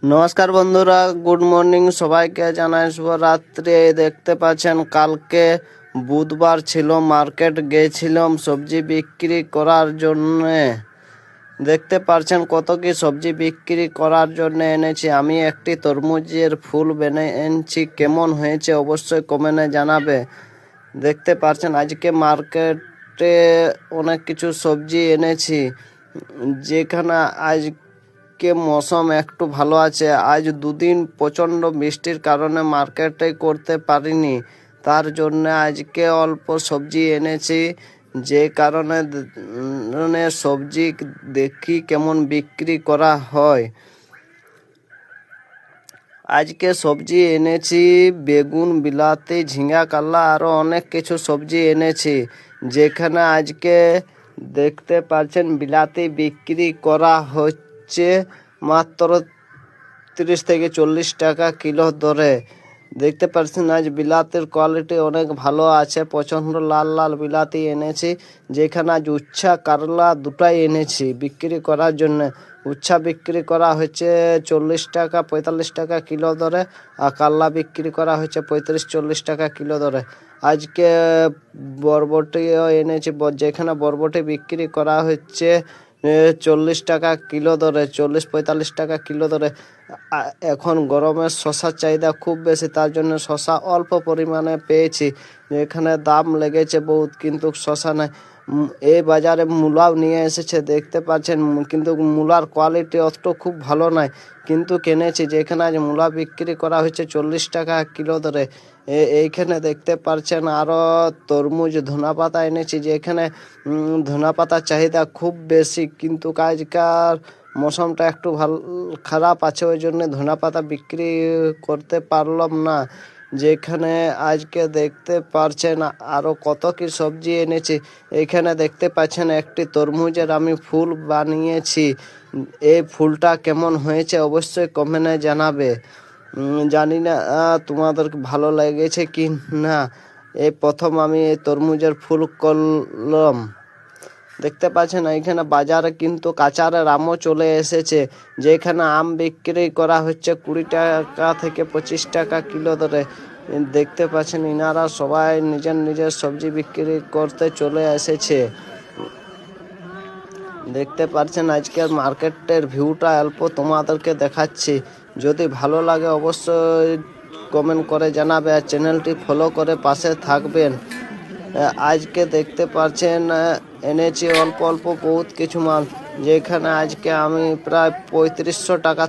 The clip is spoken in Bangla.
নমস্কার বন্ধুরা, গুড মর্নিং সবাইকে। জানাই শুভরাত্রি। দেখতে পাচ্ছেন কালকে বুধবার ছিল, মার্কেট গেছিলাম সবজি বিক্রি করার জন্যে। দেখতে পাচ্ছেন কত কি সবজি বিক্রি করার জন্য এনেছি। আমি একটি তরমুজের ফুল এনেছি, কেমন হয়েছে অবশ্যই কমেন্টে জানাবে। দেখতে পাচ্ছেন আজকে মার্কেটে অনেক কিছু সবজি এনেছি, যেখানে আজকে মৌসুম একটু ভালো আছে। আজ দুদিন প্রচণ্ড বৃষ্টির কারণে মার্কেটে করতে পারিনি, তার জন্য আজকে অল্প সবজি এনেছি। যে কারণে সবজি দেখি কেমন বিক্রি করা হয়। আজকে সবজি এনেছি বেগুন, বিলাতি, ঝিঙ্গা, কাল্লা, আরও অনেক কিছু সবজি এনেছি। যেখানে আজকে দেখতে পাচ্ছেন বিলাতি বিক্রি করা হচ্ছে মাত্র 30 থেকে 40 টাকা কিলো দরে। দেখতে পাচ্ছেন আজ বিলাতির কোয়ালিটি অনেক ভালো আছে, প্রচণ্ড লাল লাল বিলাতি এনেছি। যেখানে আজ উচ্ছা কারলা দুটাই এনেছি বিক্রি করার জন্য। উচ্ছা বিক্রি করা হচ্ছে 40 টাকা 45 টাকা কিলো দরে, আর কাল্লা বিক্রি করা হচ্ছে 35-40 টাকা কিলো দরে। আজকে বরবটিও এনেছি, যেখানে বরবটি বিক্রি করা হচ্ছে 40 টাকা কিলো দরে, 40-45 টাকা কিলো দরে। এখন গরমের শশার চাহিদা খুব বেশি, তার জন্য শশা অল্প পরিমাণে পেয়েছি। এখানে দাম লেগেছে বহুত, কিন্তু শশা নাই। এই বাজারে মূলাও নিয়ে এসেছে, দেখতে পাচ্ছেন, কিন্তু মূলার কোয়ালিটি অত খুব ভালো নয়, কিন্তু কিনেছি। যেখানে আজ মূলা বিক্রি করা হচ্ছে 40 টাকা কিলো দরে। এইখানে দেখতে পাচ্ছেন আরও তরমুজ, ধনেপাতা এনেছি। যেখানে ধনেপাতার চাহিদা খুব বেশি, কিন্তু আজকাল মৌসুমটা একটু খারাপ আছে, ওই জন্য ধনেপাতা বিক্রি করতে পারলাম না। যেখানে আজকে দেখতে পাচ্ছেন আরও কত কি সবজি এনেছি। এখানে দেখতে পাচ্ছেন একটি তরমুজের আমি ফুল বানিয়েছি। এই ফুলটা কেমন হয়েছে অবশ্যই কমেন্টে জানাবে। জানি না তোমাদের ভালো লেগেছে কি না। এই প্রথম আমি এই তরমুজের ফুল করলাম। দেখতে পাচ্ছেন এখানে বাজারে কিন্তু কাঁচারের আমও চলে এসেছে। যেখানে আম বিক্রি করা হচ্ছে 20 টাকা থেকে 25 টাকা কিলো দরে। দেখতে পাচ্ছেন ইনারা সবাই নিজের নিজের সবজি বিক্রি করতে চলে এসেছে। দেখতে পাচ্ছেন আজকের মার্কেটের ভিউটা অল্প তোমাদেরকে দেখাচ্ছি। যদি ভালো লাগে অবশ্যই কমেন্ট করে জানাবে, আর চ্যানেলটি ফলো করে পাশে থাকবেন। আজকে দেখতে পাচ্ছেন এনেছি অল্প অল্প বহুত কিছু মাল। যেখানে আজকে আমি প্রায় 3500 টাকা